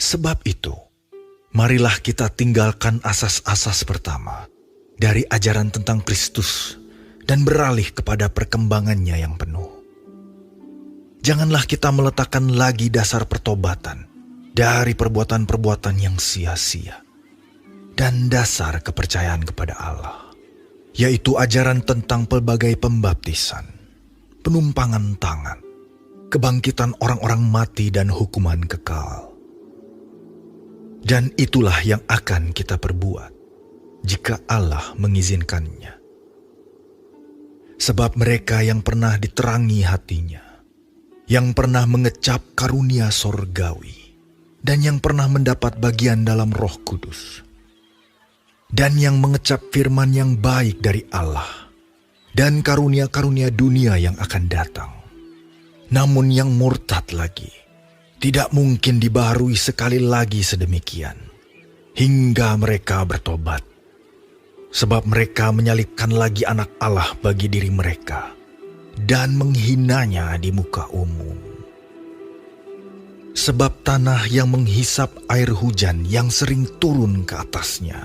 Sebab itu, marilah kita tinggalkan asas-asas pertama dari ajaran tentang Kristus dan beralih kepada perkembangannya yang penuh. Janganlah kita meletakkan lagi dasar pertobatan dari perbuatan-perbuatan yang sia-sia dan dasar kepercayaan kepada Allah, yaitu ajaran tentang pelbagai pembaptisan, penumpangan tangan, kebangkitan orang-orang mati dan hukuman kekal. Dan itulah yang akan kita perbuat jika Allah mengizinkannya. Sebab mereka yang pernah diterangi hatinya, yang pernah mengecap karunia sorgawi, dan yang pernah mendapat bagian dalam Roh Kudus, dan yang mengecap firman yang baik dari Allah, dan karunia-karunia dunia yang akan datang. Namun yang murtad lagi, tidak mungkin dibaharui sekali lagi sedemikian, hingga mereka bertobat. Sebab mereka menyalibkan lagi anak Allah bagi diri mereka, dan menghinanya di muka umum. Sebab tanah yang menghisap air hujan yang sering turun ke atasnya,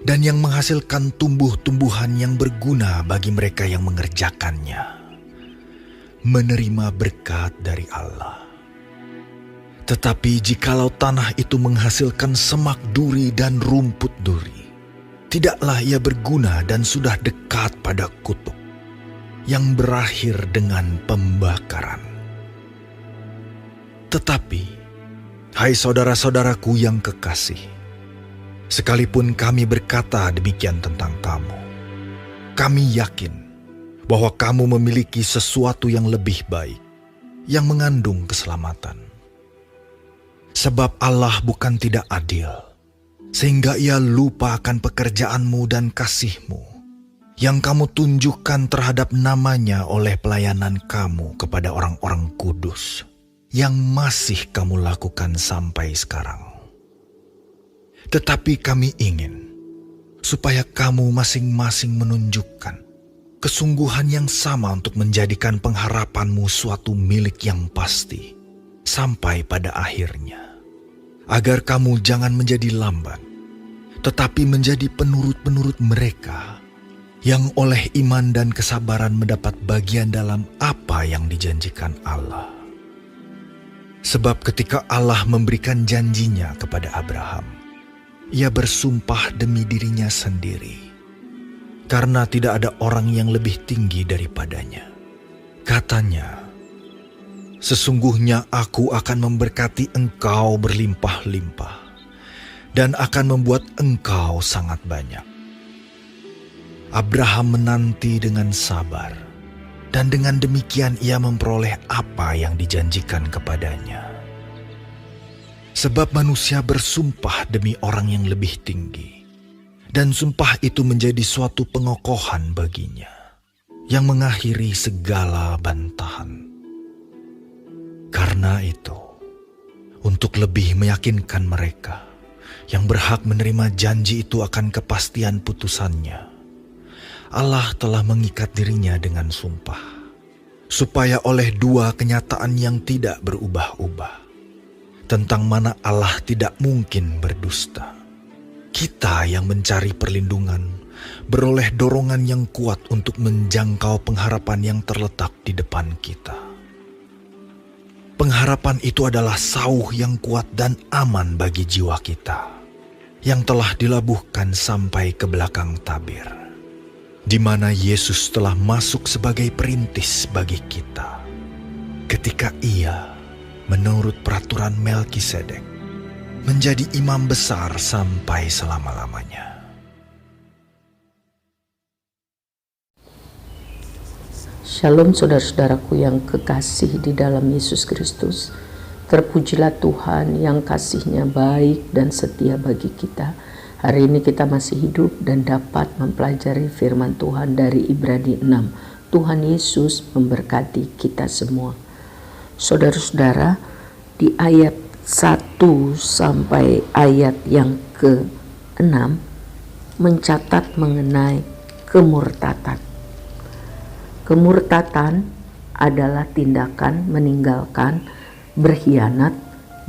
dan yang menghasilkan tumbuh-tumbuhan yang berguna bagi mereka yang mengerjakannya, menerima berkat dari Allah. Tetapi jikalau tanah itu menghasilkan semak duri dan rumput duri, tidaklah ia berguna dan sudah dekat pada kutuk, yang berakhir dengan pembakaran. Tetapi, hai saudara-saudaraku yang kekasih, sekalipun kami berkata demikian tentang kamu, kami yakin bahwa kamu memiliki sesuatu yang lebih baik, yang mengandung keselamatan. Sebab Allah bukan tidak adil, sehingga ia lupa akan pekerjaanmu dan kasihmu, yang kamu tunjukkan terhadap namanya oleh pelayanan kamu kepada orang-orang kudus, yang masih kamu lakukan sampai sekarang. Tetapi kami ingin supaya kamu masing-masing menunjukkan kesungguhan yang sama untuk menjadikan pengharapanmu suatu milik yang pasti sampai pada akhirnya, agar kamu jangan menjadi lamban, tetapi menjadi penurut-penurut mereka yang oleh iman dan kesabaran mendapat bagian dalam apa yang dijanjikan Allah. Sebab ketika Allah memberikan janjinya kepada Abraham, ia bersumpah demi dirinya sendiri, karena tidak ada orang yang lebih tinggi daripadanya. Katanya, sesungguhnya aku akan memberkati engkau berlimpah-limpah, dan akan membuat engkau sangat banyak. Abraham menanti dengan sabar, dan dengan demikian ia memperoleh apa yang dijanjikan kepadanya. Sebab manusia bersumpah demi orang yang lebih tinggi, dan sumpah itu menjadi suatu pengokohan baginya, yang mengakhiri segala bantahan. Karena itu, untuk lebih meyakinkan mereka yang berhak menerima janji itu akan kepastian putusannya, Allah telah mengikat dirinya dengan sumpah, supaya oleh dua kenyataan yang tidak berubah-ubah, tentang mana Allah tidak mungkin berdusta, kita yang mencari perlindungan beroleh dorongan yang kuat untuk menjangkau pengharapan yang terletak di depan kita. Pengharapan itu adalah sauh yang kuat dan aman bagi jiwa kita, yang telah dilabuhkan sampai ke belakang tabir, di mana Yesus telah masuk sebagai perintis bagi kita, ketika ia, menurut peraturan Melkisedek, menjadi imam besar sampai selama-lamanya. Shalom saudara-saudaraku yang kekasih di dalam Yesus Kristus. Terpujilah Tuhan yang kasih-Nya baik dan setia bagi kita. Hari ini kita masih hidup dan dapat mempelajari firman Tuhan dari Ibrani 6. Tuhan Yesus memberkati kita semua. Saudara-saudara, di ayat 1 sampai ayat yang ke-6 mencatat mengenai kemurtatan. Kemurtatan adalah tindakan meninggalkan, berkhianat,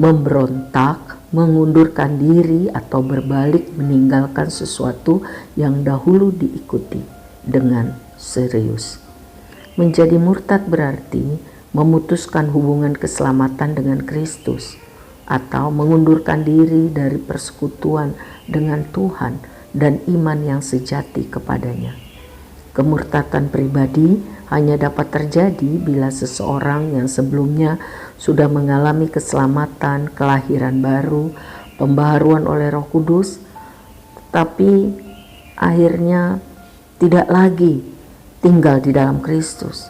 memberontak, mengundurkan diri, atau berbalik meninggalkan sesuatu yang dahulu diikuti dengan serius. Menjadi murtad berarti memutuskan hubungan keselamatan dengan Kristus atau mengundurkan diri dari persekutuan dengan Tuhan dan iman yang sejati kepadanya. Kemurtadan pribadi hanya dapat terjadi bila seseorang yang sebelumnya sudah mengalami keselamatan, kelahiran baru, pembaharuan oleh Roh Kudus, tapi akhirnya tidak lagi tinggal di dalam Kristus,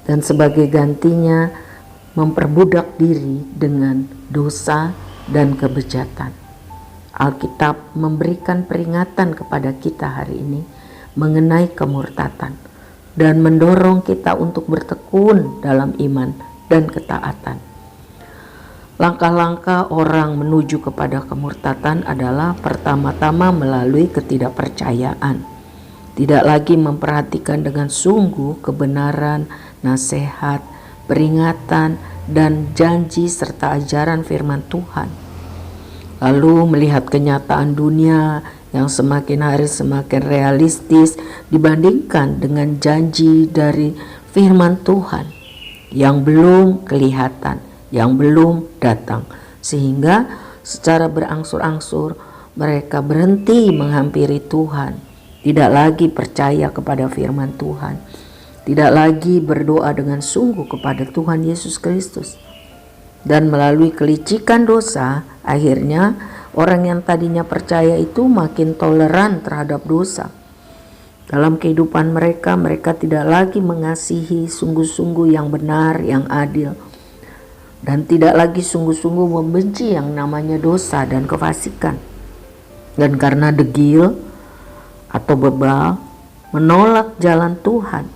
dan sebagai gantinya memperbudak diri dengan dosa dan kebejatan. Alkitab memberikan peringatan kepada kita hari ini mengenai kemurtadan dan mendorong kita untuk bertekun dalam iman dan ketaatan. Langkah-langkah orang menuju kepada kemurtadan adalah pertama-tama melalui ketidakpercayaan. Tidak lagi memperhatikan dengan sungguh kebenaran, nasihat, peringatan, dan janji serta ajaran firman Tuhan. Lalu melihat kenyataan dunia yang semakin hari semakin realistis dibandingkan dengan janji dari firman Tuhan yang belum kelihatan, yang belum datang, sehingga secara berangsur-angsur mereka berhenti menghampiri Tuhan, tidak lagi percaya kepada firman Tuhan, tidak lagi berdoa dengan sungguh kepada Tuhan Yesus Kristus. Dan melalui kelicikan dosa, akhirnya orang yang tadinya percaya itu makin toleran terhadap dosa. Dalam kehidupan mereka, mereka tidak lagi mengasihi sungguh-sungguh yang benar, yang adil, dan tidak lagi sungguh-sungguh membenci yang namanya dosa dan kefasikan. Dan karena degil atau bebal menolak jalan Tuhan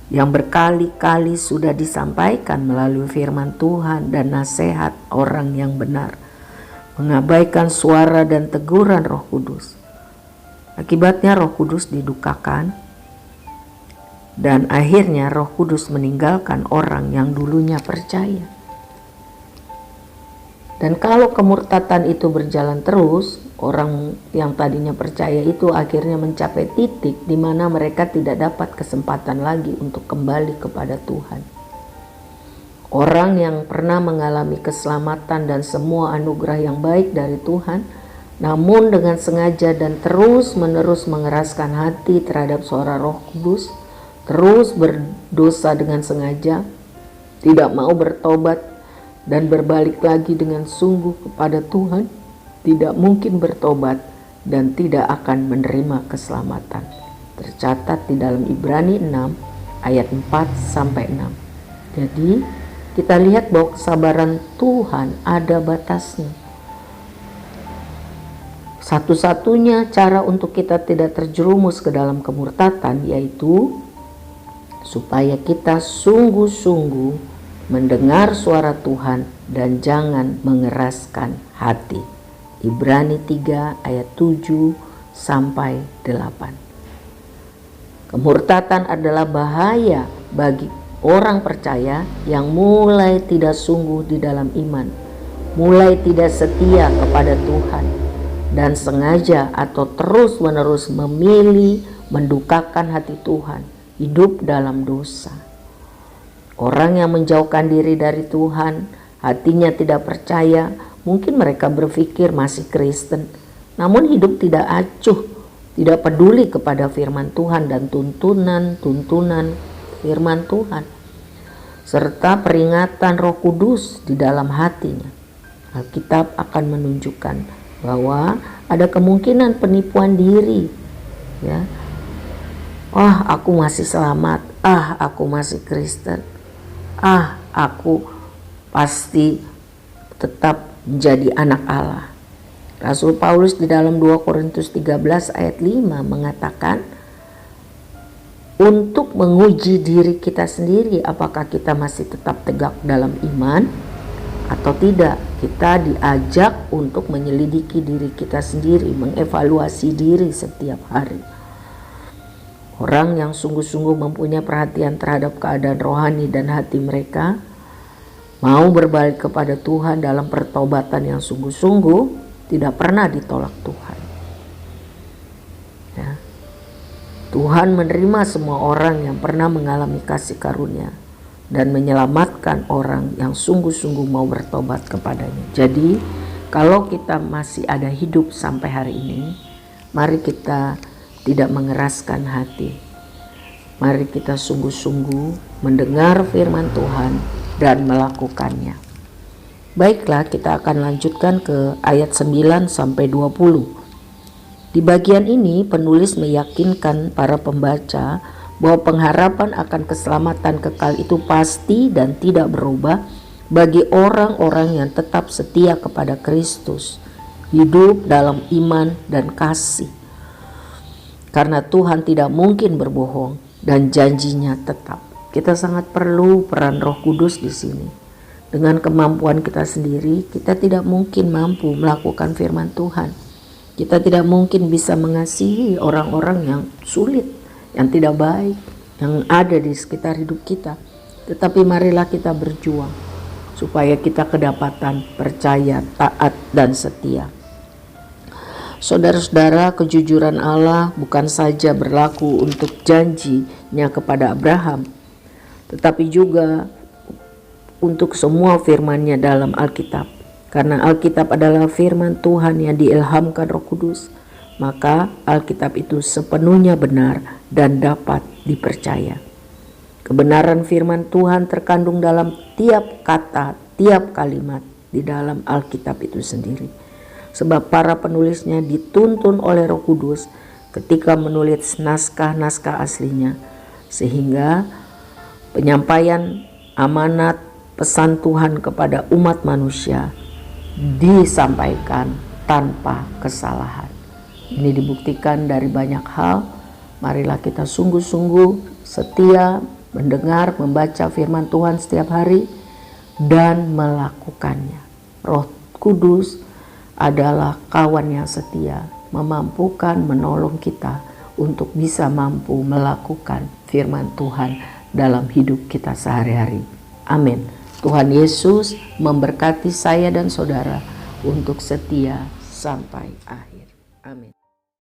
yang berkali-kali sudah disampaikan melalui firman Tuhan dan nasihat orang yang benar, mengabaikan suara dan teguran Roh Kudus. Akibatnya Roh Kudus didukakan dan akhirnya Roh Kudus meninggalkan orang yang dulunya percaya. Dan kalau kemurtadan itu berjalan terus, orang yang tadinya percaya itu akhirnya mencapai titik di mana mereka tidak dapat kesempatan lagi untuk kembali kepada Tuhan. Orang yang pernah mengalami keselamatan dan semua anugerah yang baik dari Tuhan, namun dengan sengaja dan terus-menerus mengeraskan hati terhadap suara Roh Kudus, terus berdosa dengan sengaja, tidak mau bertobat dan berbalik lagi dengan sungguh kepada Tuhan, tidak mungkin bertobat dan tidak akan menerima keselamatan. Tercatat di dalam Ibrani 6 ayat 4-6. Jadi kita lihat bahwa kesabaran Tuhan ada batasnya. Satu-satunya cara untuk kita tidak terjerumus ke dalam kemurtadan yaitu supaya kita sungguh-sungguh mendengar suara Tuhan dan jangan mengeraskan hati. Ibrani 3 ayat 7-8. Kemurtadan adalah bahaya bagi orang percaya yang mulai tidak sungguh di dalam iman, mulai tidak setia kepada Tuhan, dan sengaja atau terus-menerus memilih mendukakan hati Tuhan, hidup dalam dosa. Orang yang menjauhkan diri dari Tuhan, hatinya tidak percaya, mungkin mereka berpikir masih Kristen, namun hidup tidak acuh, tidak peduli kepada firman Tuhan dan tuntunan firman Tuhan, serta peringatan Roh Kudus di dalam hatinya. Alkitab akan menunjukkan bahwa ada kemungkinan penipuan diri, ya. Aku masih selamat, aku masih Kristen, aku pasti tetap menjadi anak Allah. Rasul Paulus di dalam 2 Korintus 13 ayat 5 mengatakan, untuk menguji diri kita sendiri apakah kita masih tetap tegak dalam iman atau tidak. Kita diajak untuk menyelidiki diri kita sendiri, mengevaluasi diri setiap hari. Orang yang sungguh-sungguh mempunyai perhatian terhadap keadaan rohani dan hati mereka mau berbalik kepada Tuhan dalam pertobatan yang sungguh-sungguh, tidak pernah ditolak Tuhan. Ya. Tuhan menerima semua orang yang pernah mengalami kasih karunia dan menyelamatkan orang yang sungguh-sungguh mau bertobat kepadanya. Jadi kalau kita masih ada hidup sampai hari ini, mari kita tidak mengeraskan hati. Mari kita sungguh-sungguh mendengar firman Tuhan dan melakukannya. Baiklah, kita akan lanjutkan ke ayat 9 sampai 20. Di bagian ini penulis meyakinkan para pembaca bahwa pengharapan akan keselamatan kekal itu pasti dan tidak berubah bagi orang-orang yang tetap setia kepada Kristus, hidup dalam iman dan kasih. Karena Tuhan tidak mungkin berbohong dan janjinya tetap. Kita sangat perlu peran Roh Kudus di sini. Dengan kemampuan kita sendiri, kita tidak mungkin mampu melakukan firman Tuhan. Kita tidak mungkin bisa mengasihi orang-orang yang sulit, yang tidak baik, yang ada di sekitar hidup kita. Tetapi marilah kita berjuang supaya kita kedapatan percaya, taat, dan setia. Saudara-saudara, kejujuran Allah bukan saja berlaku untuk janjinya kepada Abraham, tetapi juga untuk semua firman-Nya dalam Alkitab. Karena Alkitab adalah firman Tuhan yang diilhamkan Roh Kudus, maka Alkitab itu sepenuhnya benar dan dapat dipercaya. Kebenaran firman Tuhan terkandung dalam tiap kata, tiap kalimat di dalam Alkitab itu sendiri. Sebab para penulisnya dituntun oleh Roh Kudus ketika menulis naskah-naskah aslinya, sehingga penyampaian amanat pesan Tuhan kepada umat manusia disampaikan tanpa kesalahan. Ini dibuktikan dari banyak hal. Marilah kita sungguh-sungguh setia mendengar, membaca firman Tuhan setiap hari dan melakukannya. Roh Kudus adalah kawan yang setia, memampukan, menolong kita untuk bisa mampu melakukan firman Tuhan dalam hidup kita sehari-hari. Amin. Tuhan Yesus memberkati saya dan saudara untuk setia sampai akhir. Amin.